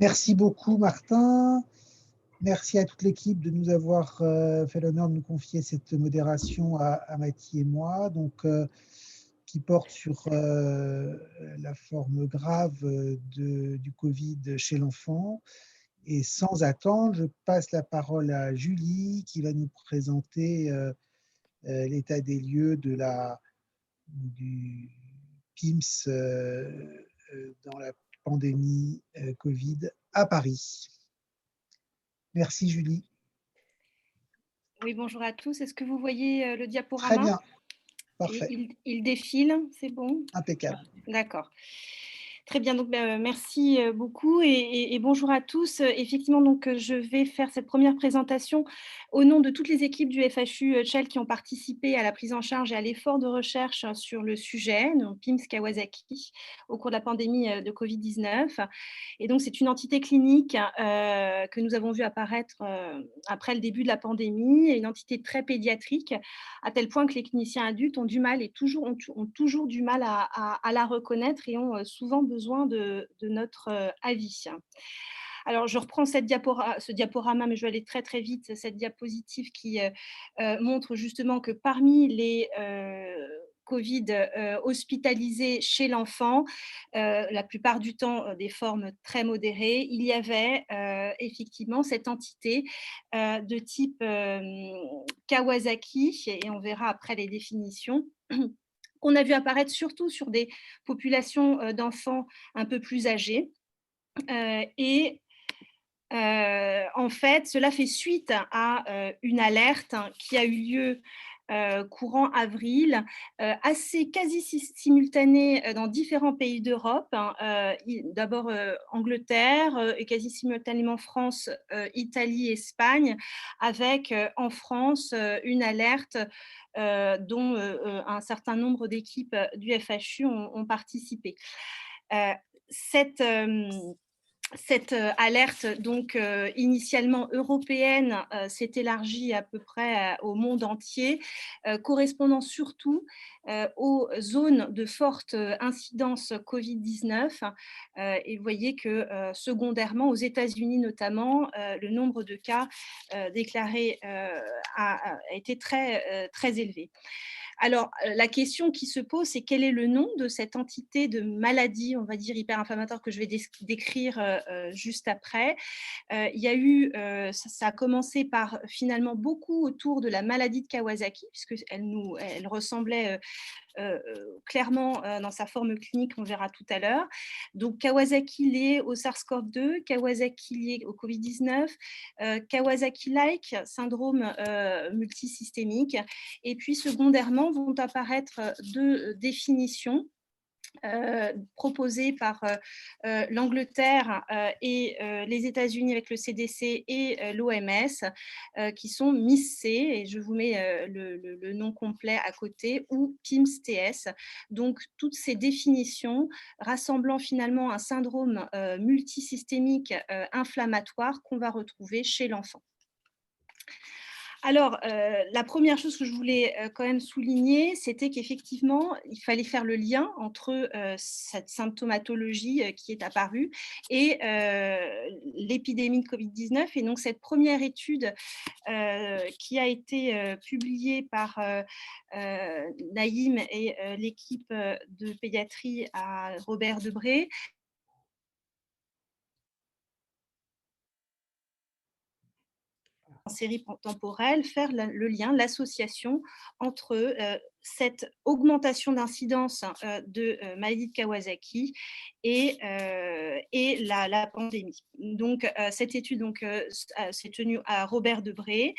Merci beaucoup Martin. Merci à toute l'équipe de nous avoir fait l'honneur de nous confier cette modération à Mathie et moi, qui porte sur la forme grave du Covid chez l'enfant. Et sans attendre, je passe la parole à Julie qui va nous présenter l'état des lieux du PIMS dans la pandémie Covid à Paris. Merci Julie. Oui, bonjour à tous. Est-ce que vous voyez le Très diaporama? bien, Et parfait, il défile, c'est bon? impeccable. D'accord. Très bien, donc merci beaucoup et bonjour à tous. Effectivement, donc je vais faire cette première présentation au nom de toutes les équipes du FHU Chell qui ont participé à la prise en charge et à l'effort de recherche sur le sujet, donc PIMS Kawasaki, au cours de la pandémie de Covid-19. Et donc, c'est une entité clinique que nous avons vu apparaître après le début de la pandémie, une entité très pédiatrique, à tel point que les cliniciens adultes ont du mal et ont toujours du mal à la reconnaître et ont souvent besoin de notre avis. Alors, je reprends ce diaporama, mais je vais aller très, très vite. Cette diapositive qui montre justement que parmi les Covid hospitalisés chez l'enfant, la plupart du temps des formes très modérées, il y avait effectivement cette entité de type Kawasaki, et on verra après les définitions, qu'on a vu apparaître surtout sur des populations d'enfants un peu plus âgés. En fait, cela fait suite à une alerte qui a eu lieu courant avril, assez quasi simultanée dans différents pays d'Europe. D'abord Angleterre et quasi simultanément France, Italie, Espagne, avec en France une alerte dont un certain nombre d'équipes du FHU ont participé. Euh, cette cette alerte, donc initialement européenne, s'est élargie à peu près au monde entier, correspondant surtout aux zones de forte incidence Covid-19. Et vous voyez que secondairement, aux États-Unis notamment, le nombre de cas déclarés a été très élevé. Alors, la question qui se pose, c'est quel est le nom de cette entité de maladie, on va dire, hyperinflammatoire que je vais décrire juste après. Il y a eu, ça a commencé par finalement beaucoup autour de la maladie de Kawasaki, puisqu'elle ressemblait clairement dans sa forme clinique, on verra tout à l'heure. Donc Kawasaki lié au SARS-CoV-2, Kawasaki lié au Covid-19, Kawasaki-like, syndrome multisystémique. Et puis secondairement vont apparaître deux définitions proposées par l'Angleterre et les États-Unis avec le CDC et l'OMS, qui sont MIS-C, et je vous mets le nom complet à côté, ou PIMS-TS. Donc, toutes ces définitions rassemblant finalement un syndrome multisystémique inflammatoire qu'on va retrouver chez l'enfant. Alors, la première chose que je voulais quand même souligner, c'était qu'effectivement, il fallait faire le lien entre cette symptomatologie qui est apparue et l'épidémie de Covid-19. Et donc, cette première étude qui a été publiée par Naïm et l'équipe de pédiatrie à Robert Debré, en série temporelle, faire le lien, l'association entre cette augmentation d'incidence de maladie de Kawasaki et la pandémie. Donc, cette étude s'est tenue à Robert Debré.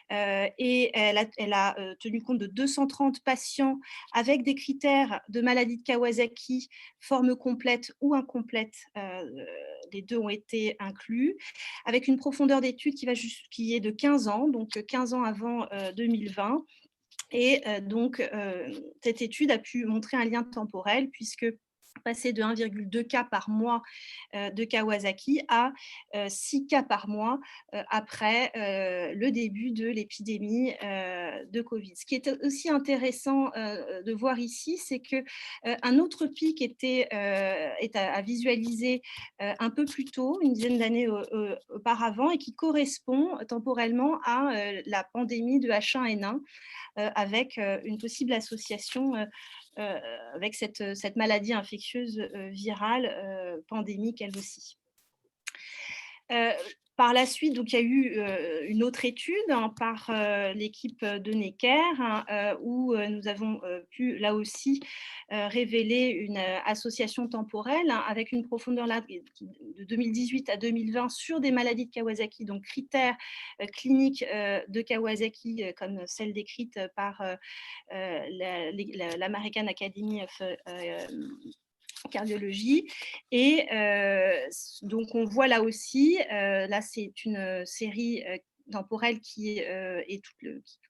Et elle a tenu compte de 230 patients avec des critères de maladie de Kawasaki, forme complète ou incomplète. Les deux ont été inclus, avec une profondeur d'étude qui est de 15 ans, donc 15 ans avant 2020. Et donc, cette étude a pu montrer un lien temporel, puisque passé de 1,2 cas par mois de Kawasaki à 6 cas par mois après le début de l'épidémie de Covid. Ce qui est aussi intéressant de voir ici, c'est qu'un autre pic est à visualiser un peu plus tôt, une dizaine d'années auparavant, et qui correspond temporellement à la pandémie de H1N1 avec une possible association avec cette maladie infectieuse virale pandémique elle aussi. Par la suite, donc, il y a eu une autre étude par l'équipe de Necker où nous avons pu là aussi révéler une association temporelle avec une profondeur là, de 2018 à 2020 sur des maladies de Kawasaki, donc critères cliniques de Kawasaki comme celles décrites par l'American Academy of cardiologie. Et donc on voit là aussi, là c'est une série temporelle qui est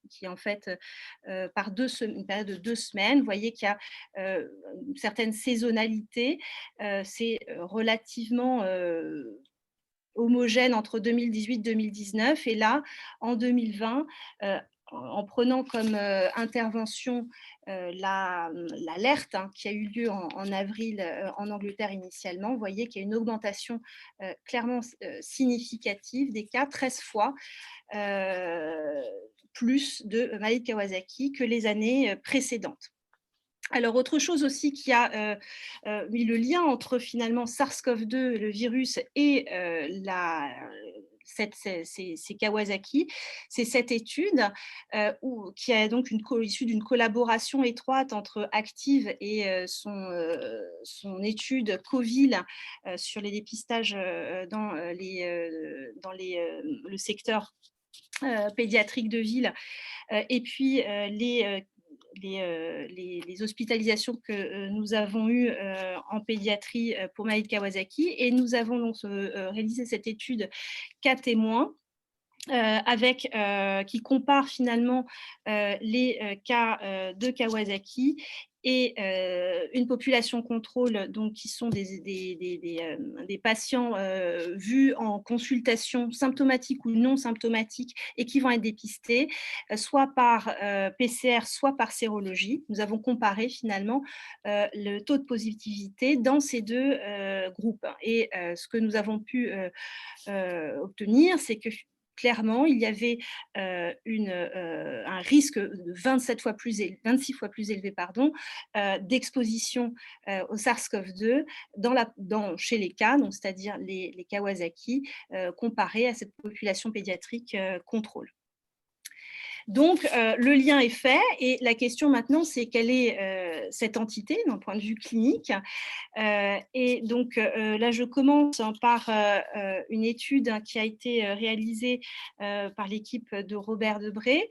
qui en fait par une période de 2 semaines. Vous voyez qu'il y a une certaine saisonnalité. C'est relativement homogène entre 2018-2019 et là en 2020 en prenant comme intervention l'alerte qui a eu lieu en avril en Angleterre initialement, vous voyez qu'il y a une augmentation clairement significative des cas, 13 fois plus de maladie de Kawasaki que les années précédentes. Alors, autre chose aussi qui a mis le lien entre finalement SARS-CoV-2, le virus, et ces Kawasaki, c'est cette étude qui est donc issue d'une collaboration étroite entre Active et son étude Covil sur les dépistages dans le secteur pédiatrique de ville et puis les hospitalisations que nous avons eues en pédiatrie pour maladie de Kawasaki. Et nous avons donc réalisé cette étude cas témoins qui compare finalement les cas de Kawasaki et une population contrôle, donc qui sont des patients vus en consultation symptomatique ou non symptomatique et qui vont être dépistés, soit par PCR, soit par sérologie. Nous avons comparé finalement le taux de positivité dans ces deux groupes. Et ce que nous avons pu obtenir, c'est que clairement, il y avait un risque de 26 fois plus élevé d'exposition au SARS-CoV-2 chez les cas, c'est-à-dire les Kawasaki, comparé à cette population pédiatrique contrôle. Donc, le lien est fait et la question maintenant, c'est quelle est cette entité d'un point de vue clinique. Et donc, là, je commence par une étude qui a été réalisée par l'équipe de Robert Debré,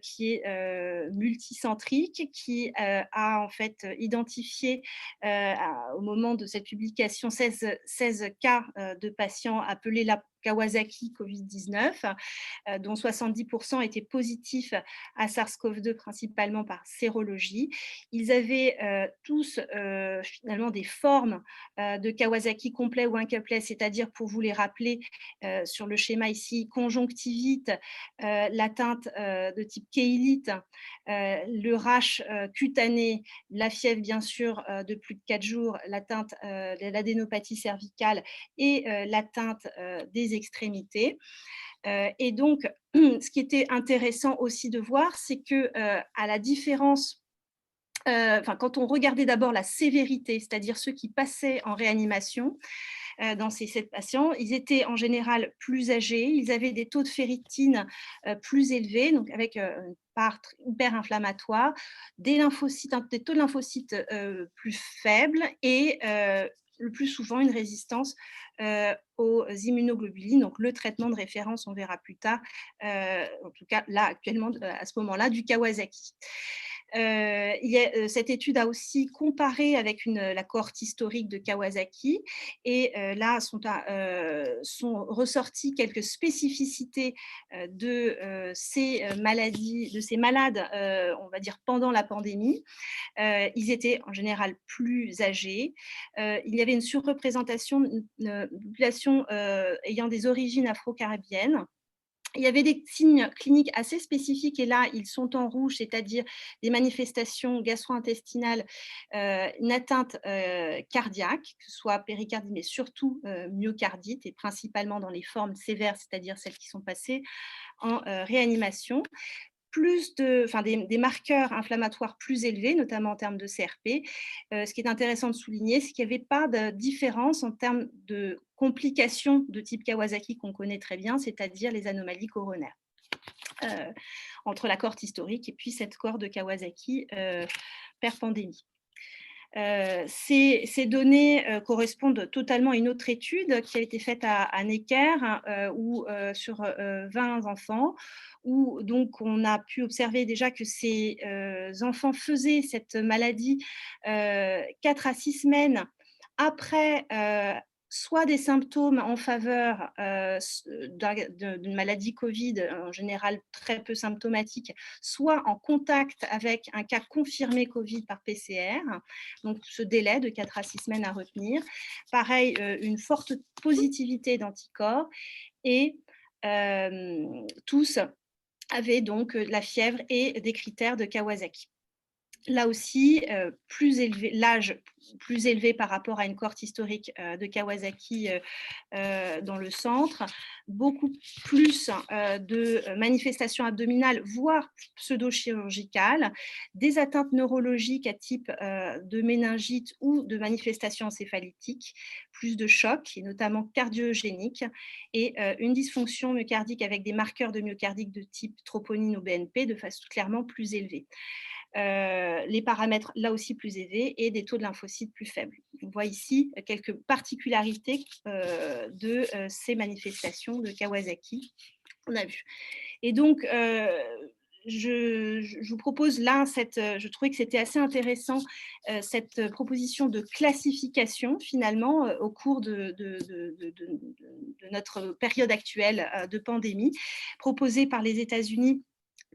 qui est multicentrique, qui a en fait identifié au moment de cette publication 16 cas de patients appelés la Kawasaki Covid-19, dont 70% étaient positifs à SARS-CoV-2, principalement par sérologie. Ils avaient tous finalement des formes de Kawasaki complet ou incomplet, c'est-à-dire, pour vous les rappeler sur le schéma ici, conjonctivite, l'atteinte de type kéylite, le rash cutané, la fièvre bien sûr de plus de 4 jours, l'atteinte de l'adénopathie cervicale et l'atteinte des extrémités. Et donc, ce qui était intéressant aussi de voir, c'est que à la différence quand on regardait d'abord la sévérité, c'est-à-dire ceux qui passaient en réanimation dans ces 7 patients, ils étaient en général plus âgés, ils avaient des taux de ferritine plus élevés, donc avec une part hyper-inflammatoire, des taux de lymphocytes plus faibles et le plus souvent une résistance aux immunoglobulines, donc le traitement de référence, on verra plus tard, en tout cas là actuellement, à ce moment-là, du Kawasaki. Cette étude a aussi comparé avec la cohorte historique de Kawasaki et là sont ressorties quelques spécificités de ces maladies, de ces malades, on va dire pendant la pandémie. Ils étaient en général plus âgés. Il y avait une surreprésentation de population ayant des origines afro-caribéennes. Il y avait des signes cliniques assez spécifiques et là, ils sont en rouge, c'est-à-dire des manifestations gastro-intestinales, une atteinte cardiaque, que ce soit péricardite, mais surtout myocardite, et principalement dans les formes sévères, c'est-à-dire celles qui sont passées en réanimation. Des marqueurs inflammatoires plus élevés, notamment en termes de CRP. Ce qui est intéressant de souligner, c'est qu'il n'y avait pas de différence en termes de complications de type Kawasaki qu'on connaît très bien, c'est-à-dire les anomalies coronaires, entre la cohorte historique et puis cette cohorte de Kawasaki per-pandémie. Ces données correspondent totalement à une autre étude qui a été faite à Necker sur 20 enfants, où donc on a pu observer déjà que ces enfants faisaient cette maladie 4 à 6 semaines après soit des symptômes en faveur d'une maladie Covid, en général très peu symptomatique, soit en contact avec un cas confirmé Covid par PCR, donc ce délai de 4 à 6 semaines à retenir. Pareil, une forte positivité d'anticorps et tous avaient donc la fièvre et des critères de Kawasaki. Là aussi, l'âge plus élevé par rapport à une cohorte historique de Kawasaki dans le centre, beaucoup plus de manifestations abdominales, voire pseudo-chirurgicales, des atteintes neurologiques à type de méningite ou de manifestations encéphalytiques, plus de chocs, et notamment cardiogéniques, et une dysfonction myocardique avec des marqueurs de myocardique de type troponine ou BNP de façon clairement plus élevée. Les paramètres là aussi plus élevés et des taux de lymphocytes plus faibles. On voit ici quelques particularités de ces manifestations de Kawasaki qu'on a vues. Et donc, je vous propose là, je trouvais que c'était assez intéressant, cette proposition de classification finalement au cours de notre période actuelle de pandémie, proposée par les États-Unis,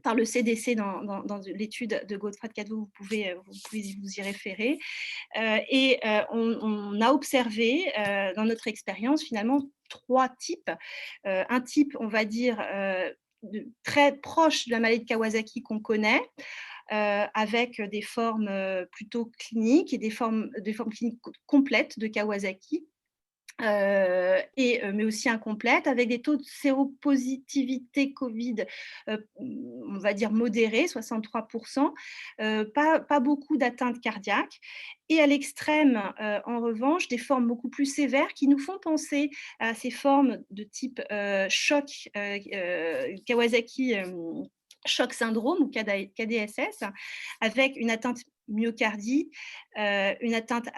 par le CDC dans l'étude de Godfred Cadot, vous pouvez vous y référer. On a observé dans notre expérience finalement 3 types. Un type, on va dire, très proche de la maladie de Kawasaki qu'on connaît, avec des formes plutôt cliniques et des formes cliniques complètes de Kawasaki. Mais aussi incomplète, avec des taux de séropositivité Covid, on va dire modérés, 63%, pas beaucoup d'atteintes cardiaques. Et à l'extrême, en revanche, des formes beaucoup plus sévères qui nous font penser à ces formes de type choc, Kawasaki choc syndrome ou KDSS, avec une atteinte myocardie, une atteinte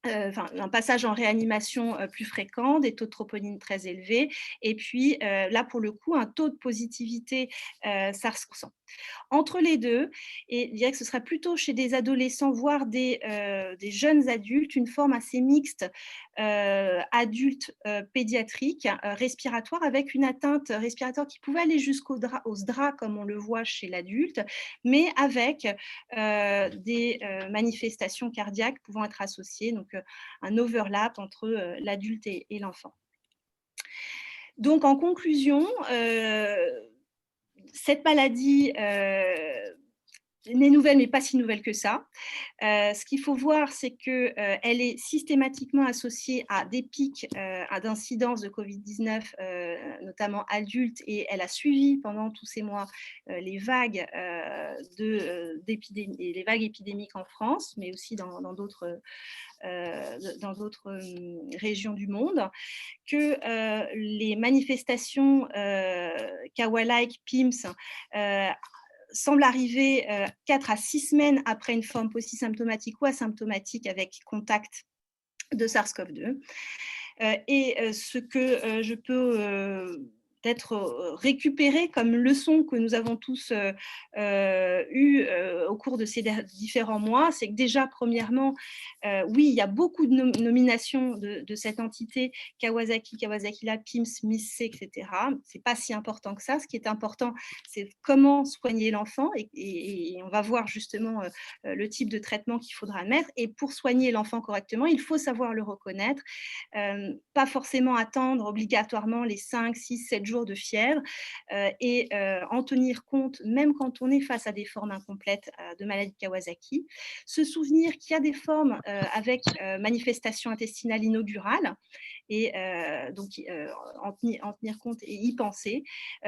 un passage en réanimation plus fréquent, des taux de troponine très élevés, et puis là, pour le coup, un taux de positivité SARS-CoV-2. Entre les deux, et je dirais que ce sera plutôt chez des adolescents, voire des jeunes adultes, une forme assez mixte, adulte pédiatrique, respiratoire, avec une atteinte respiratoire qui pouvait aller jusqu'au SDRA, comme on le voit chez l'adulte, mais avec des manifestations cardiaques pouvant être associées, donc un overlap entre l'adulte et l'enfant. Donc, en conclusion, cette maladie n'est nouvelle, mais pas si nouvelle que ça. Ce qu'il faut voir, c'est qu'elle est systématiquement associée à des pics d'incidence de Covid-19, notamment adultes, et elle a suivi pendant tous ces mois les vagues épidémiques en France, mais aussi dans d'autres régions du monde, que les manifestations Kawa-like, PIMS, semble arriver 4 à 6 semaines après une forme polysymptomatique ou asymptomatique avec contact de SARS-CoV-2. Ce que je peux récupéré comme leçon que nous avons tous eu au cours de ces différents mois, c'est que déjà, premièrement, oui, il y a beaucoup de nominations de cette entité, Kawasaki, Kawasaki Lab, PIMS, MIS-C, etc. Ce n'est pas si important que ça. Ce qui est important, c'est comment soigner l'enfant et on va voir justement le type de traitement qu'il faudra mettre. Et pour soigner l'enfant correctement, il faut savoir le reconnaître, pas forcément attendre obligatoirement les 5, 6, 7 jours de fièvre et en tenir compte même quand on est face à des formes incomplètes de maladie de Kawasaki. Se souvenir qu'il y a des formes avec manifestation intestinale inaugurale et donc en tenir compte et y penser.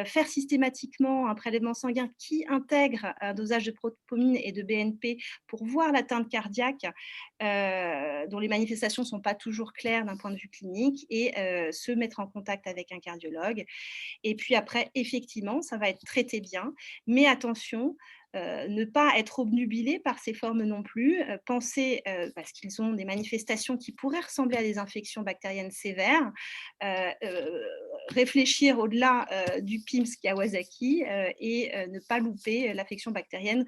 Faire systématiquement un prélèvement sanguin qui intègre un dosage de propamine et de BNP pour voir l'atteinte cardiaque dont les manifestations ne sont pas toujours claires d'un point de vue clinique et se mettre en contact avec un cardiologue. Et puis après, effectivement, ça va être traité bien, mais attention, ne pas être obnubilé par ces formes non plus, penser, parce qu'ils ont des manifestations qui pourraient ressembler à des infections bactériennes sévères, réfléchir au-delà du PIMS Kawasaki et ne pas louper l'affection bactérienne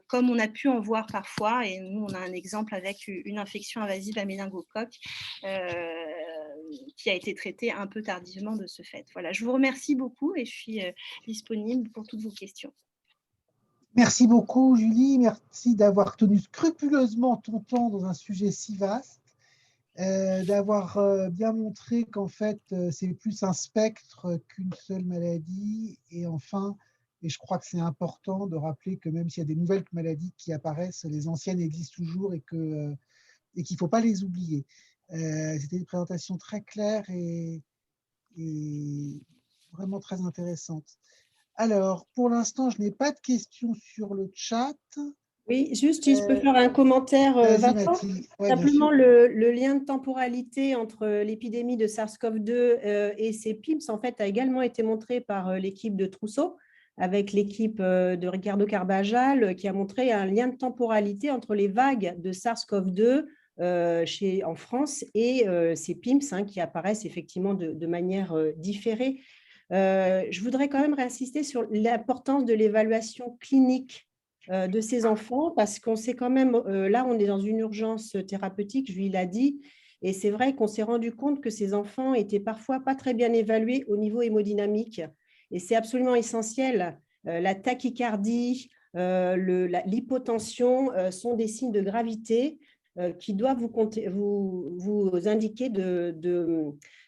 comme on a pu en voir parfois. Et nous, on a un exemple avec une infection invasive à méningocoque qui a été traitée un peu tardivement de ce fait. Voilà, je vous remercie beaucoup et je suis disponible pour toutes vos questions. Merci beaucoup, Julie. Merci d'avoir tenu scrupuleusement ton temps dans un sujet si vaste, d'avoir bien montré qu'en fait, c'est plus un spectre qu'une seule maladie. Et enfin, et je crois que c'est important de rappeler que même s'il y a des nouvelles maladies qui apparaissent, les anciennes existent toujours et qu'il ne faut pas les oublier. C'était une présentation très claire et vraiment très intéressante. Alors, pour l'instant, je n'ai pas de questions sur le chat. Oui, juste si je peux faire un commentaire, Vas-y, Vincent. Mathilde. Ouais, Simplement, le lien de temporalité entre l'épidémie de SARS-CoV-2 et ces PIMS, en fait, a également été montré par l'équipe de Trousseau, avec l'équipe de Ricardo Carbajal, qui a montré un lien de temporalité entre les vagues de SARS-CoV-2 en France et ces PIMS qui apparaissent effectivement de manière différée. Je voudrais quand même réinsister sur l'importance de l'évaluation clinique de ces enfants, parce qu'on sait quand même, là, on est dans une urgence thérapeutique, je lui l'ai dit, et c'est vrai qu'on s'est rendu compte que ces enfants étaient parfois pas très bien évalués au niveau hémodynamique, et c'est absolument essentiel. La tachycardie, l'hypotension sont des signes de gravité qui doivent vous indiquer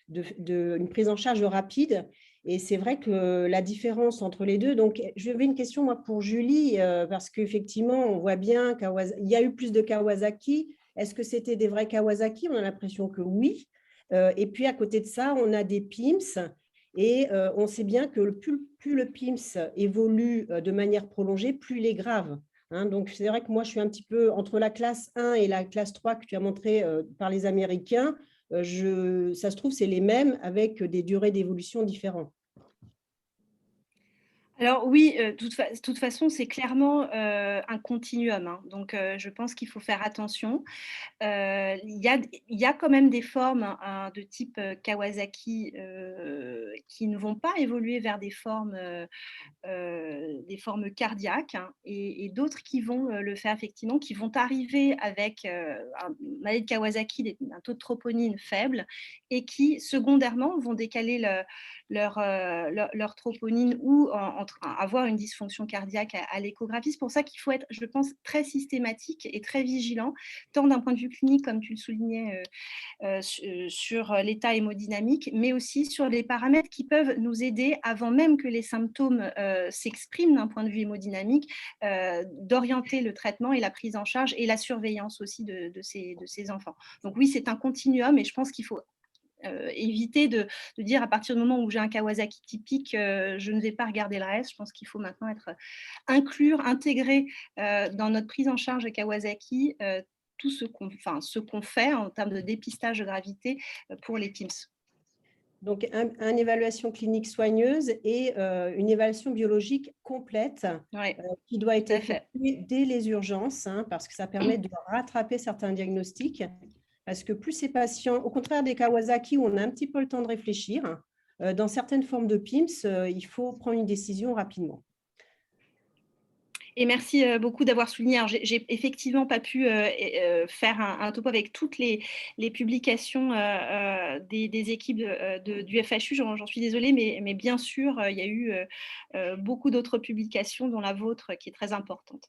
une prise en charge rapide. Et c'est vrai que la différence entre les deux, donc j'avais une question moi pour Julie, parce qu'effectivement, on voit bien qu'il y a eu plus de Kawasaki. Est-ce que c'était des vrais Kawasaki? On a l'impression que oui. Et puis à côté de ça, on a des PIMS. Et on sait bien que plus le PIMS évolue de manière prolongée, plus il est grave. Donc c'est vrai que moi, je suis un petit peu entre la classe 1 et la classe 3 que tu as montré par les Américains. Ça se trouve, c'est les mêmes avec des durées d'évolution différentes. Alors oui, de toute façon, c'est clairement un continuum. Donc, je pense qu'il faut faire attention. Il y a quand même des formes de type Kawasaki qui ne vont pas évoluer vers des formes cardiaques et d'autres qui vont le faire effectivement, qui vont arriver avec un maladie de Kawasaki, un taux de troponine faible et qui secondairement vont décaler leur troponine ou avoir une dysfonction cardiaque à l'échographie. C'est pour ça qu'il faut être, je pense, très systématique et très vigilant, tant d'un point de vue clinique, comme tu le soulignais, sur l'état hémodynamique, mais aussi sur les paramètres qui peuvent nous aider, avant même que les symptômes s'expriment d'un point de vue hémodynamique, d'orienter le traitement et la prise en charge et la surveillance aussi de ces enfants. Donc oui, c'est un continuum et je pense qu'il faut éviter de dire à partir du moment où j'ai un Kawasaki typique, je ne vais pas regarder le reste. Je pense qu'il faut maintenant intégrer dans notre prise en charge de Kawasaki tout ce qu'on fait en termes de dépistage de gravité pour les PIMS. Donc, une évaluation clinique soigneuse et une évaluation biologique complète qui doit être effectuée dès les urgences, parce que ça permet de rattraper certains diagnostics. Parce que plus ces patients, au contraire des Kawasaki où on a un petit peu le temps de réfléchir, dans certaines formes de PIMS, il faut prendre une décision rapidement. Et merci beaucoup d'avoir souligné. Alors, j'ai effectivement pas pu faire un topo avec toutes les publications des équipes du FHU. J'en suis désolée, mais bien sûr, il y a eu beaucoup d'autres publications, dont la vôtre, qui est très importante.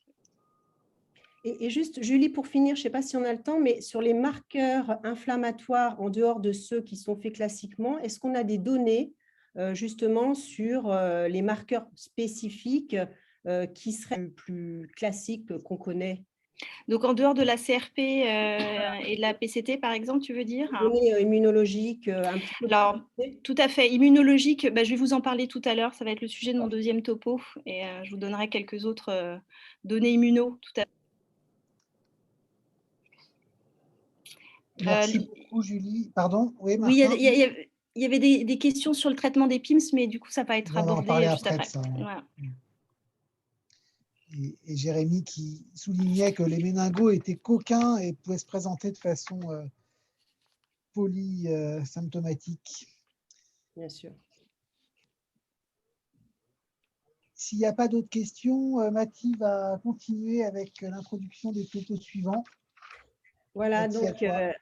Et juste, Julie, pour finir, je ne sais pas si on a le temps, mais sur les marqueurs inflammatoires, en dehors de ceux qui sont faits classiquement, est-ce qu'on a des données justement sur les marqueurs spécifiques qui seraient plus classiques qu'on connaît? Donc, en dehors de la CRP et de la PCT, par exemple, tu veux dire? Données immunologiques un petit peu. Alors, tout à fait. Immunologique, je vais vous en parler tout à l'heure. Ça va être le sujet de mon deuxième topo. Et je vous donnerai quelques autres données immuno tout à l'heure. Merci beaucoup, Julie. Pardon, oui, Oui, Martin. il y avait des questions sur le traitement des PIMS, mais du coup, ça va être On va en abordé parler juste après après. de ça. Voilà. Et Jérémy qui soulignait que les méningos étaient coquins et pouvaient se présenter de façon polysymptomatique. Bien sûr. S'il n'y a pas d'autres questions, Mathie va continuer avec l'introduction des topos suivants. Voilà, Mathie, donc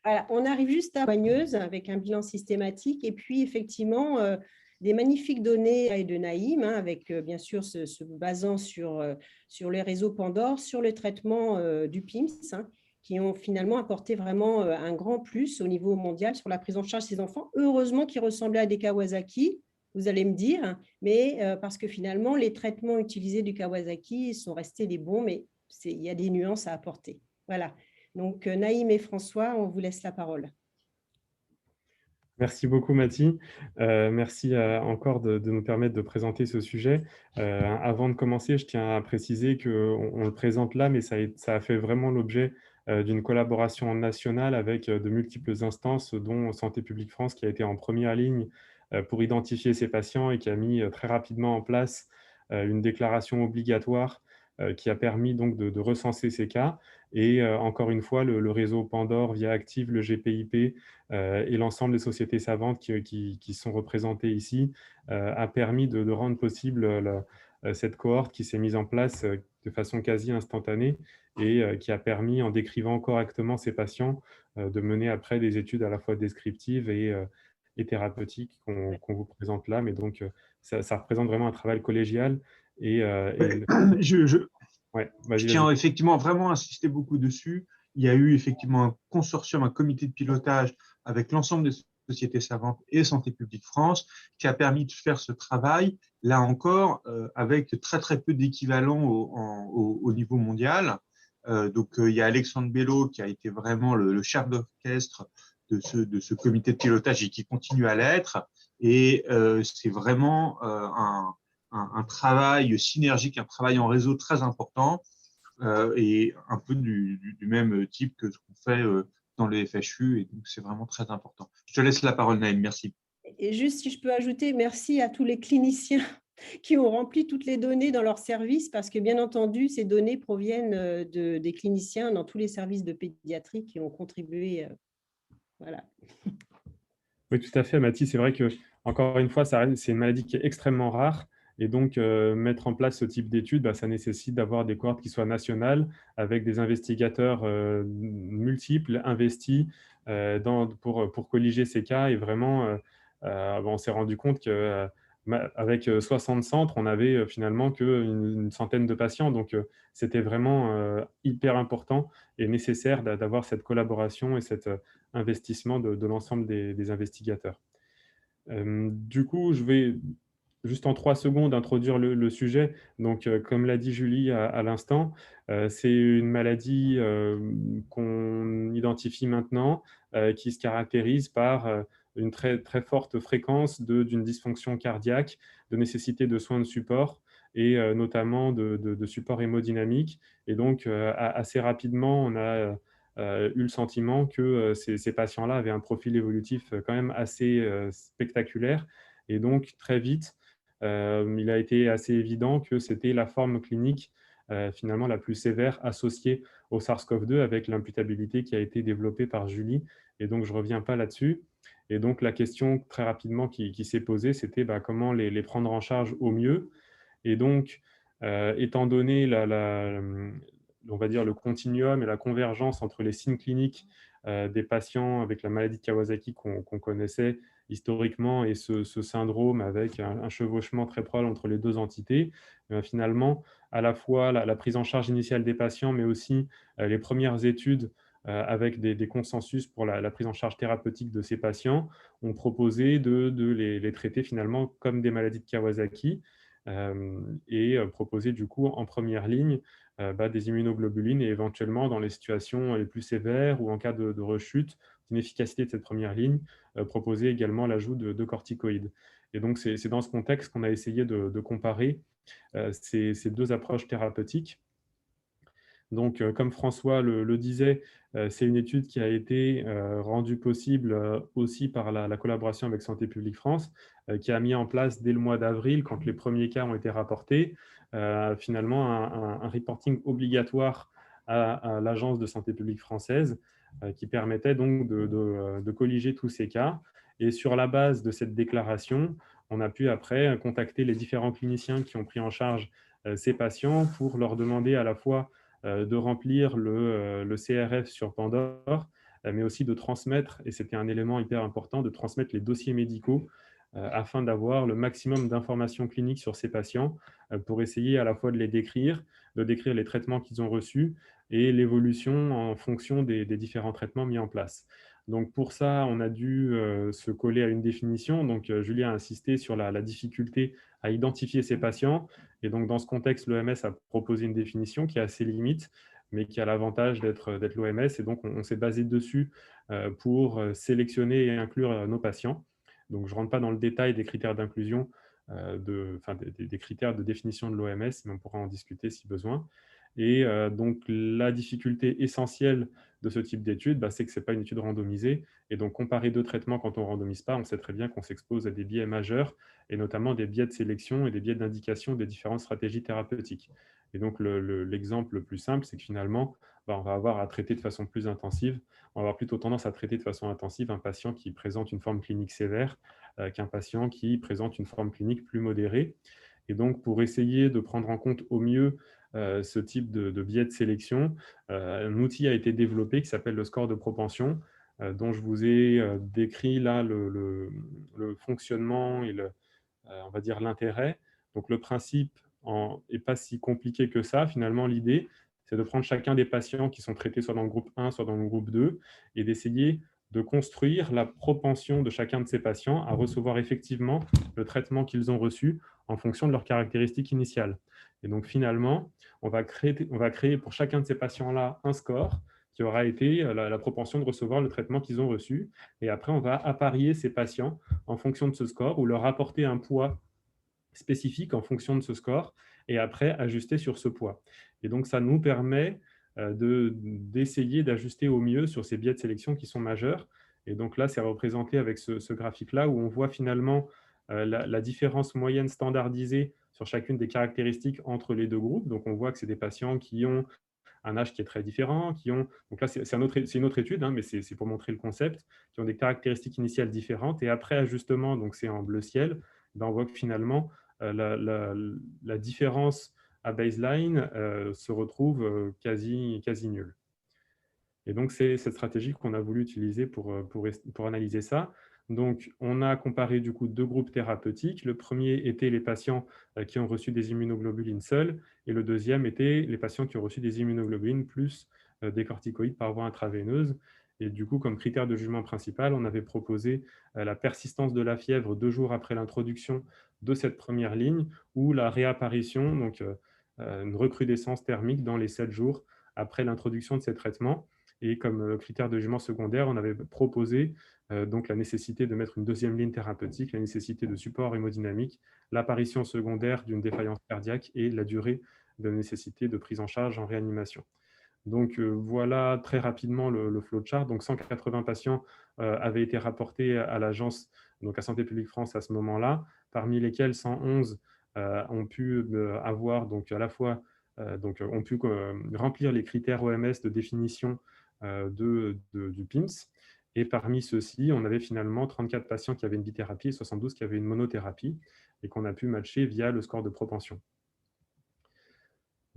voilà, on arrive juste à Soigneuse avec un bilan systématique et puis effectivement des magnifiques données de Naïm, avec bien sûr se basant sur les réseaux Pandore, sur le traitement du PIMS, qui ont finalement apporté vraiment un grand plus au niveau mondial sur la prise en charge de ces enfants. Heureusement qu'ils ressemblaient à des Kawasaki, vous allez me dire, mais parce que finalement, les traitements utilisés du Kawasaki sont restés les bons, mais il y a des nuances à apporter. Voilà. Donc, Naïm et François, on vous laisse la parole. Merci beaucoup, Mathie. Merci encore de nous permettre de présenter ce sujet. Avant de commencer, je tiens à préciser qu'on le présente là, mais ça a fait vraiment l'objet d'une collaboration nationale avec de multiples instances, dont Santé publique France, qui a été en première ligne pour identifier ces patients et qui a mis très rapidement en place une déclaration obligatoire qui a permis donc de recenser ces cas. Et encore une fois, le réseau Pandore via Active, le GPIP et l'ensemble des sociétés savantes qui sont représentées ici a permis de rendre possible cette cohorte qui s'est mise en place de façon quasi instantanée et qui a permis, en décrivant correctement ces patients, de mener après des études à la fois descriptives et thérapeutiques qu'on vous présente là. Mais donc, ça représente vraiment un travail collégial. Je tiens effectivement vraiment à insister beaucoup dessus. Il y a eu effectivement un consortium, un comité de pilotage avec l'ensemble des sociétés savantes et Santé publique France qui a permis de faire ce travail, là encore, avec très très peu d'équivalents au niveau mondial. Donc, il y a Alexandre Bello qui a été vraiment le chef d'orchestre de ce comité de pilotage et qui continue à l'être. Et c'est vraiment un travail synergique, un travail en réseau très important et un peu du même type que ce qu'on fait dans le FHU. Et donc, c'est vraiment très important. Je te laisse la parole, Naïm. Merci. Et juste, si je peux ajouter, merci à tous les cliniciens qui ont rempli toutes les données dans leur service, parce que, bien entendu, ces données proviennent des cliniciens dans tous les services de pédiatrie qui ont contribué. Voilà. Oui, tout à fait, Mathis. C'est vrai que, encore une fois, c'est une maladie qui est extrêmement rare. Et donc, mettre en place ce type d'études, ça nécessite d'avoir des cohortes qui soient nationales, avec des investigateurs multiples, investis pour colliger ces cas. Et vraiment, on s'est rendu compte qu'avec 60 centres, on avait finalement qu'une centaine de patients. Donc, c'était vraiment hyper important et nécessaire d'avoir cette collaboration et cet investissement de l'ensemble des investigateurs. Du coup, je vais juste en 3 secondes introduire le sujet. Donc, comme l'a dit Julie à l'instant, c'est une maladie qu'on identifie maintenant, qui se caractérise par une très, très forte fréquence d'une dysfonction cardiaque, de nécessité de soins de support et notamment de support hémodynamique. Et donc, assez rapidement, on a eu le sentiment que ces patients-là avaient un profil évolutif quand même assez spectaculaire. Et donc, très vite, il a été assez évident que c'était la forme clinique finalement la plus sévère associée au SARS-CoV-2 avec l'imputabilité qui a été développée par Julie. Et donc, je ne reviens pas là-dessus. Et donc, la question très rapidement qui s'est posée, c'était comment les prendre en charge au mieux. Et donc, étant donné on va dire le continuum et la convergence entre les signes cliniques des patients avec la maladie de Kawasaki qu'on connaissait historiquement et ce syndrome avec un chevauchement très proche entre les deux entités, finalement, à la fois la prise en charge initiale des patients, mais aussi les premières études avec des consensus pour la prise en charge thérapeutique de ces patients, ont proposé de les traiter finalement comme des maladies de Kawasaki et proposer du coup en première ligne des immunoglobulines et éventuellement dans les situations les plus sévères ou en cas de rechute, d'inefficacité de cette première ligne, proposer également l'ajout de corticoïdes. Et donc c'est dans ce contexte qu'on a essayé de comparer ces deux approches thérapeutiques. Donc, comme François le disait, c'est une étude qui a été rendue possible aussi par la collaboration avec Santé publique France, qui a mis en place dès le mois d'avril, quand les premiers cas ont été rapportés, finalement un reporting obligatoire à l'Agence de santé publique française, qui permettait donc de colliger tous ces cas. Et sur la base de cette déclaration, on a pu après contacter les différents cliniciens qui ont pris en charge ces patients pour leur demander à la fois de remplir le CRF sur Pandore, mais aussi de transmettre, et c'était un élément hyper important, de transmettre les dossiers médicaux afin d'avoir le maximum d'informations cliniques sur ces patients pour essayer à la fois de décrire les traitements qu'ils ont reçus et l'évolution en fonction des différents traitements mis en place. Donc pour ça, on a dû se coller à une définition. Donc Julie a insisté sur la difficulté à identifier ces patients. Et donc dans ce contexte, l'OMS a proposé une définition qui a ses limites, mais qui a l'avantage d'être l'OMS. Et donc on s'est basé dessus pour sélectionner et inclure nos patients. Donc je ne rentre pas dans le détail des critères d'inclusion, des critères de définition de l'OMS, mais on pourra en discuter si besoin. Et donc, la difficulté essentielle de ce type d'étude, c'est que ce n'est pas une étude randomisée. Et donc, comparer deux traitements quand on ne randomise pas, on sait très bien qu'on s'expose à des biais majeurs, et notamment des biais de sélection et des biais d'indication des différentes stratégies thérapeutiques. Et donc, l'exemple le plus simple, c'est que finalement, on va avoir à traiter de façon plus intensive, on va avoir plutôt tendance à traiter de façon intensive un patient qui présente une forme clinique sévère qu'un patient qui présente une forme clinique plus modérée. Et donc, pour essayer de prendre en compte au mieux ce type de biais de sélection, un outil a été développé qui s'appelle le score de propension, dont je vous ai décrit là le fonctionnement et on va dire l'intérêt. Donc le principe n'est pas si compliqué que ça. Finalement, l'idée, c'est de prendre chacun des patients qui sont traités soit dans le groupe 1, soit dans le groupe 2, et d'essayer de construire la propension de chacun de ces patients à recevoir effectivement le traitement qu'ils ont reçu en fonction de leurs caractéristiques initiales. Et donc finalement, on va créer pour chacun de ces patients-là un score qui aura été la propension de recevoir le traitement qu'ils ont reçu. Et après, on va apparier ces patients en fonction de ce score ou leur apporter un poids spécifique en fonction de ce score et après ajuster sur ce poids. Et donc, ça nous permet d'essayer d'ajuster au mieux sur ces biais de sélection qui sont majeurs. Et donc là, c'est représenté avec ce graphique-là où on voit finalement la différence moyenne standardisée sur chacune des caractéristiques entre les deux groupes. Donc, on voit que c'est des patients qui ont un âge qui est très différent, donc là, c'est une autre étude, mais c'est pour montrer le concept, qui ont des caractéristiques initiales différentes. Et après ajustement, donc c'est en bleu ciel, on voit que finalement, la différence à baseline se retrouve quasi nulle. Et donc, c'est cette stratégie qu'on a voulu utiliser pour analyser ça. Donc, on a comparé du coup deux groupes thérapeutiques. Le premier était les patients qui ont reçu des immunoglobulines seules, et le deuxième était les patients qui ont reçu des immunoglobulines plus des corticoïdes par voie intraveineuse. Et du coup, comme critère de jugement principal, on avait proposé la persistance de la fièvre 2 jours après l'introduction de cette première ligne, ou la réapparition, donc une recrudescence thermique dans les 7 jours après l'introduction de ces traitements. Et comme critère de jugement secondaire, on avait proposé donc la nécessité de mettre une deuxième ligne thérapeutique, la nécessité de support hémodynamique, l'apparition secondaire d'une défaillance cardiaque et la durée de nécessité de prise en charge en réanimation. Donc voilà très rapidement le flowchart. Donc 180 patients avaient été rapportés à l'agence, donc à Santé publique France à ce moment-là, parmi lesquels 111 ont pu avoir donc à la fois ont pu remplir les critères OMS de définition du PIMS. Et parmi ceux-ci, on avait finalement 34 patients qui avaient une bithérapie et 72 qui avaient une monothérapie et qu'on a pu matcher via le score de propension.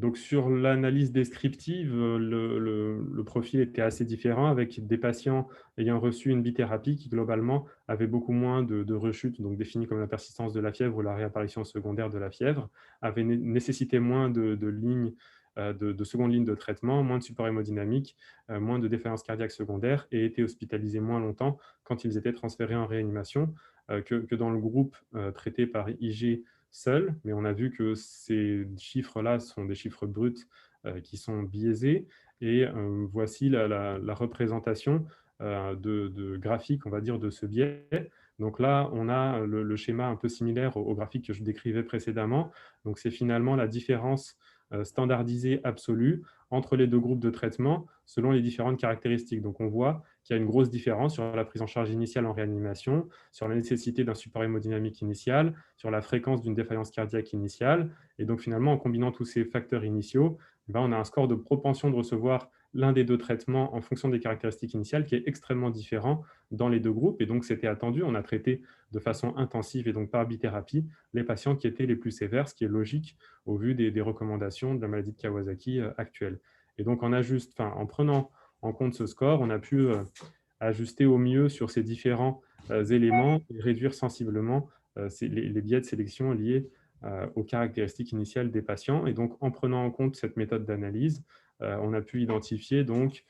Donc, sur l'analyse descriptive, le profil était assez différent avec des patients ayant reçu une bithérapie qui, globalement, avaient beaucoup moins de rechutes, donc définies comme la persistance de la fièvre ou la réapparition secondaire de la fièvre, avaient nécessité moins de lignes, de seconde ligne de traitement, moins de support hémodynamique, moins de défaillance cardiaque secondaire et étaient hospitalisés moins longtemps quand ils étaient transférés en réanimation que dans le groupe traité par IG seul, mais on a vu que ces chiffres-là sont des chiffres bruts qui sont biaisés. Et voici la représentation de graphique, on va dire, de ce biais. Donc là, on a le schéma un peu similaire au graphique que je décrivais précédemment. Donc c'est finalement la différence standardisée absolue entre les deux groupes de traitement selon les différentes caractéristiques. Donc on voit qu'il y a une grosse différence sur la prise en charge initiale en réanimation, sur la nécessité d'un support hémodynamique initial, sur la fréquence d'une défaillance cardiaque initiale. Et donc finalement, en combinant tous ces facteurs initiaux, on a un score de propension de recevoir l'un des deux traitements en fonction des caractéristiques initiales qui est extrêmement différent dans les deux groupes. Et donc c'était attendu, on a traité de façon intensive et donc par bithérapie les patients qui étaient les plus sévères, ce qui est logique au vu des recommandations de la maladie de Kawasaki actuelle. Et donc en prenant en compte ce score, on a pu ajuster au mieux sur ces différents éléments et réduire sensiblement les biais de sélection liés aux caractéristiques initiales des patients. Et donc, en prenant en compte cette méthode d'analyse, on a pu identifier donc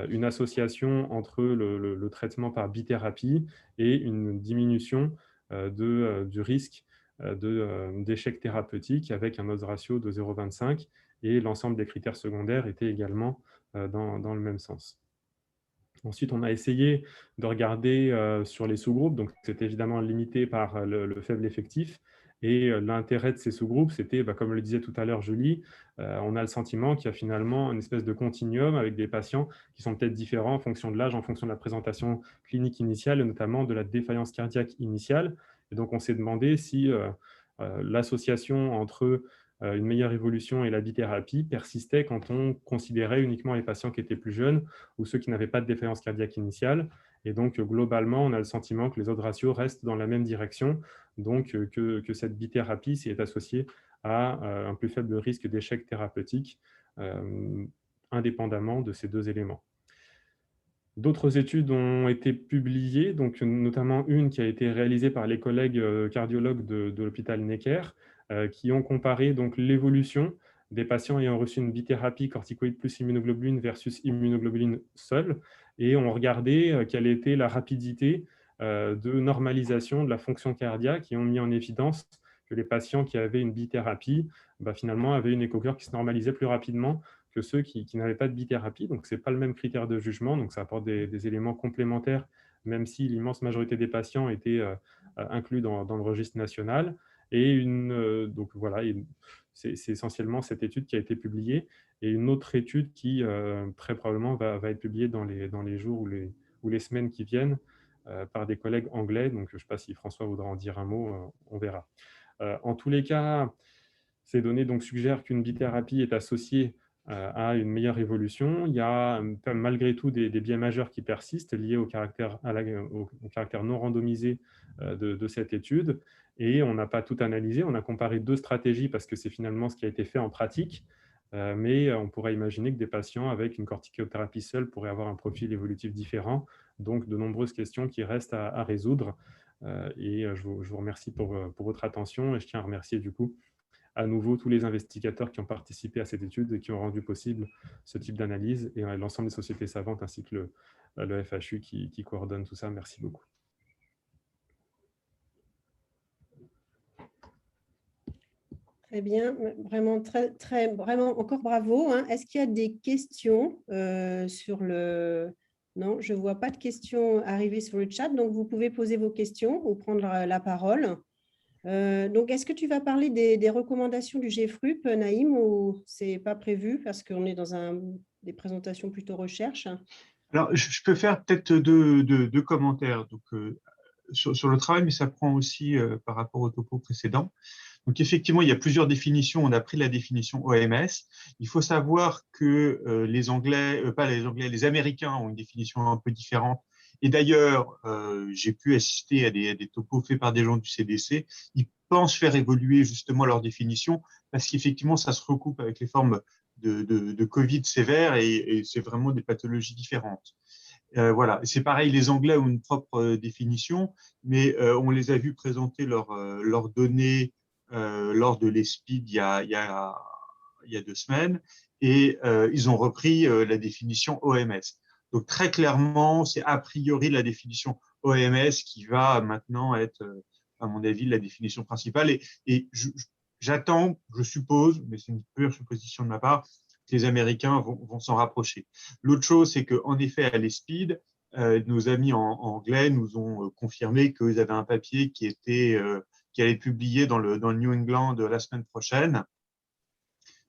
une association entre le traitement par bithérapie et une diminution du risque d'échec thérapeutique avec un odds ratio de 0,25 et l'ensemble des critères secondaires étaient également dans le même sens. Ensuite, on a essayé de regarder sur les sous-groupes, donc c'était évidemment limité par le faible effectif. Et l'intérêt de ces sous-groupes, c'était, comme le disait tout à l'heure Julie, on a le sentiment qu'il y a finalement une espèce de continuum avec des patients qui sont peut-être différents en fonction de l'âge, en fonction de la présentation clinique initiale, et notamment de la défaillance cardiaque initiale. Et donc, on s'est demandé si l'association entre une meilleure évolution et la bithérapie persistait quand on considérait uniquement les patients qui étaient plus jeunes ou ceux qui n'avaient pas de défaillance cardiaque initiale. Et donc, globalement, on a le sentiment que les odds ratios restent dans la même direction, donc que cette bithérapie est associée à un plus faible risque d'échec thérapeutique, indépendamment de ces deux éléments. D'autres études ont été publiées, donc notamment une qui a été réalisée par les collègues cardiologues de l'hôpital Necker, qui ont comparé donc l'évolution des patients ayant reçu une bithérapie corticoïde plus immunoglobuline versus immunoglobuline seule, et ont regardé quelle était la rapidité de normalisation de la fonction cardiaque, et ont mis en évidence que les patients qui avaient une bithérapie, finalement, avaient une écho-cœur qui se normalisait plus rapidement que ceux qui n'avaient pas de bithérapie. Donc, ce n'est pas le même critère de jugement, donc ça apporte des éléments complémentaires, même si l'immense majorité des patients étaient inclus dans le registre national. Et donc voilà, c'est essentiellement cette étude qui a été publiée, et une autre étude qui très probablement va être publiée dans les jours ou les semaines qui viennent par des collègues anglais. Donc je ne sais pas si François voudra en dire un mot, on verra. En tous les cas, ces données donc suggèrent qu'une bithérapie est associée à une meilleure évolution. Il y a malgré tout des biais majeurs qui persistent liés au caractère non randomisé de cette étude. Et on n'a pas tout analysé, on a comparé deux stratégies parce que c'est finalement ce qui a été fait en pratique, mais on pourrait imaginer que des patients avec une corticothérapie seule pourraient avoir un profil évolutif différent, donc de nombreuses questions qui restent à résoudre. Et je vous remercie pour votre attention, et je tiens à remercier du coup à nouveau tous les investigateurs qui ont participé à cette étude et qui ont rendu possible ce type d'analyse, et l'ensemble des sociétés savantes ainsi que le FHU qui coordonne tout ça. Merci beaucoup. Très bien, vraiment, vraiment encore bravo. Est-ce qu'il y a des questions sur le... Non, je ne vois pas de questions arriver sur le chat, donc vous pouvez poser vos questions ou prendre la parole. Donc, est-ce que tu vas parler des recommandations du GFRUP, Naïm, ou ce n'est pas prévu parce qu'on est dans des présentations plutôt recherche? Alors, je peux faire peut-être deux commentaires donc, sur le travail, mais ça prend aussi par rapport au topo précédent. Donc, effectivement, il y a plusieurs définitions. On a pris la définition OMS. Il faut savoir que les Américains ont une définition un peu différente Et d'ailleurs, j'ai pu assister à des topos faits par des gens du CDC. Ils pensent faire évoluer justement leur définition parce qu'effectivement, ça se recoupe avec les formes de Covid sévères et c'est vraiment des pathologies différentes. Voilà, c'est pareil, les Anglais ont une propre définition, mais on les a vus présenter leurs données lors de l'ESPID il y a 2 semaines, et ils ont repris la définition OMS. Donc très clairement, c'est a priori la définition OMS qui va maintenant être, à mon avis, la définition principale. Et j'attends, je suppose, mais c'est une pure supposition de ma part, que les Américains vont s'en rapprocher. L'autre chose, c'est qu'en effet, à l'ESPID, nos amis anglais nous ont confirmé qu'ils avaient un papier qui allait être publié dans le New England la semaine prochaine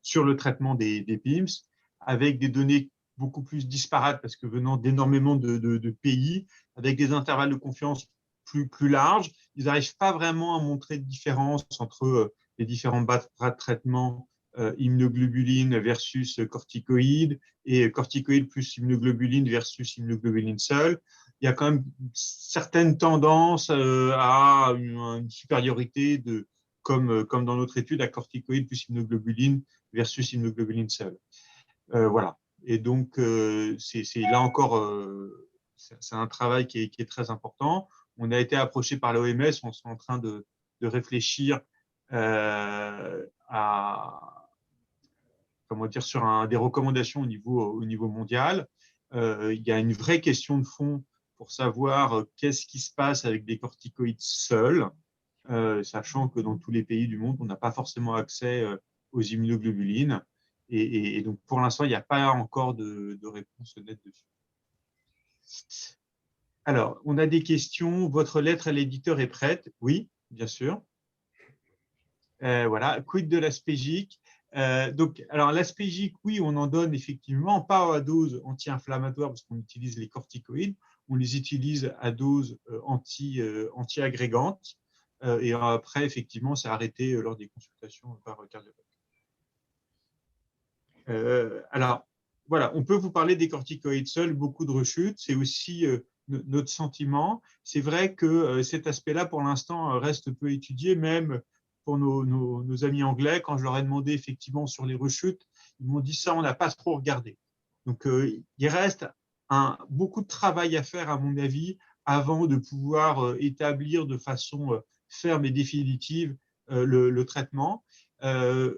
sur le traitement des PIMS, avec des données beaucoup plus disparates parce que venant d'énormément de pays, avec des intervalles de confiance plus larges. Ils n'arrivent pas vraiment à montrer de différence entre les différents bras de traitement, immunoglobuline versus corticoïdes et corticoïdes plus immunoglobuline versus immunoglobuline seule. Il y a quand même certaines tendances à une supériorité comme dans notre étude, à corticoïdes plus immunoglobuline versus immunoglobuline seule. Voilà. Et donc, c'est là encore, c'est un travail qui est très important. On a été approché par l'OMS, on est en train de réfléchir sur des recommandations au niveau mondial. Il y a une vraie question de fond pour savoir qu'est-ce qui se passe avec des corticoïdes seuls, sachant que dans tous les pays du monde, on n'a pas forcément accès aux immunoglobulines. Et donc, pour l'instant, il n'y a pas encore de réponse nette dessus. Alors, on a des questions. Votre lettre à l'éditeur est prête? Oui, bien sûr. Voilà. Quid de l'aspégique? Alors, l'aspégique, oui, on en donne effectivement, pas à dose anti-inflammatoire parce qu'on utilise les corticoïdes, on les utilise à dose anti-agrégante. Et après, effectivement, c'est arrêté lors des consultations par cardiologue. Alors, voilà, on peut vous parler des corticoïdes seuls, beaucoup de rechutes, c'est aussi notre sentiment. C'est vrai que cet aspect-là, pour l'instant, reste peu étudié, même pour nos amis anglais. Quand je leur ai demandé effectivement sur les rechutes, ils m'ont dit ça, on n'a pas trop regardé. Donc, il reste beaucoup de travail à faire, à mon avis, avant de pouvoir établir de façon ferme et définitive le traitement. Je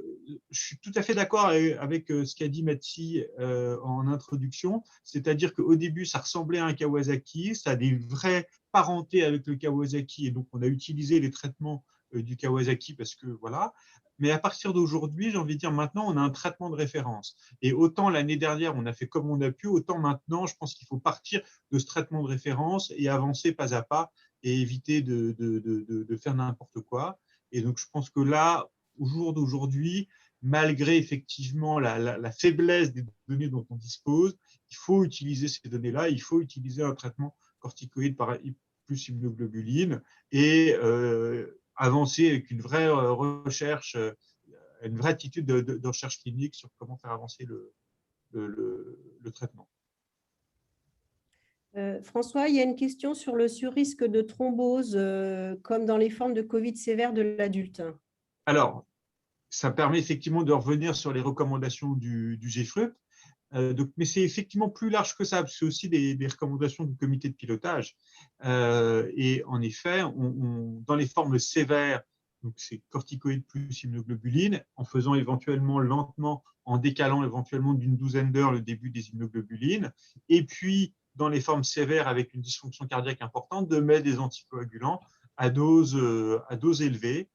suis tout à fait d'accord avec ce qu'a dit Mathie en introduction, c'est-à-dire qu'au début, ça ressemblait à un Kawasaki, ça a des vraies parentés avec le Kawasaki, et donc on a utilisé les traitements du Kawasaki parce que voilà. Mais à partir d'aujourd'hui, j'ai envie de dire, maintenant, on a un traitement de référence. Et autant l'année dernière, on a fait comme on a pu, autant maintenant, je pense qu'il faut partir de ce traitement de référence et avancer pas à pas et éviter de faire n'importe quoi. Et donc, je pense que là, au jour d'aujourd'hui, malgré effectivement la faiblesse des données dont on dispose, il faut utiliser ces données-là, il faut utiliser un traitement corticoïde plus immunoglobuline et avancer avec une vraie recherche, une vraie attitude de recherche clinique sur comment faire avancer le traitement. François, il y a une question sur le surrisque de thrombose, comme dans les formes de Covid sévère de l'adulte. Alors, ça permet effectivement de revenir sur les recommandations du GFRUP, mais c'est effectivement plus large que ça, parce que c'est aussi des recommandations du comité de pilotage. Et en effet, dans les formes sévères, donc c'est corticoïdes plus immunoglobuline, en faisant éventuellement lentement, en décalant éventuellement d'une douzaine d'heures le début des immunoglobulines, et puis dans les formes sévères avec une dysfonction cardiaque importante, de mettre des anticoagulants à dose élevée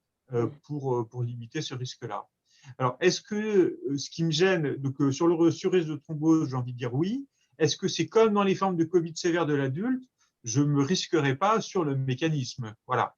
pour limiter ce risque-là. Alors, est-ce que ce qui me gêne, donc sur le surrisque de thrombose, j'ai envie de dire oui. Est-ce que c'est comme dans les formes de Covid sévère de l'adulte? Je ne me risquerai pas sur le mécanisme. Voilà.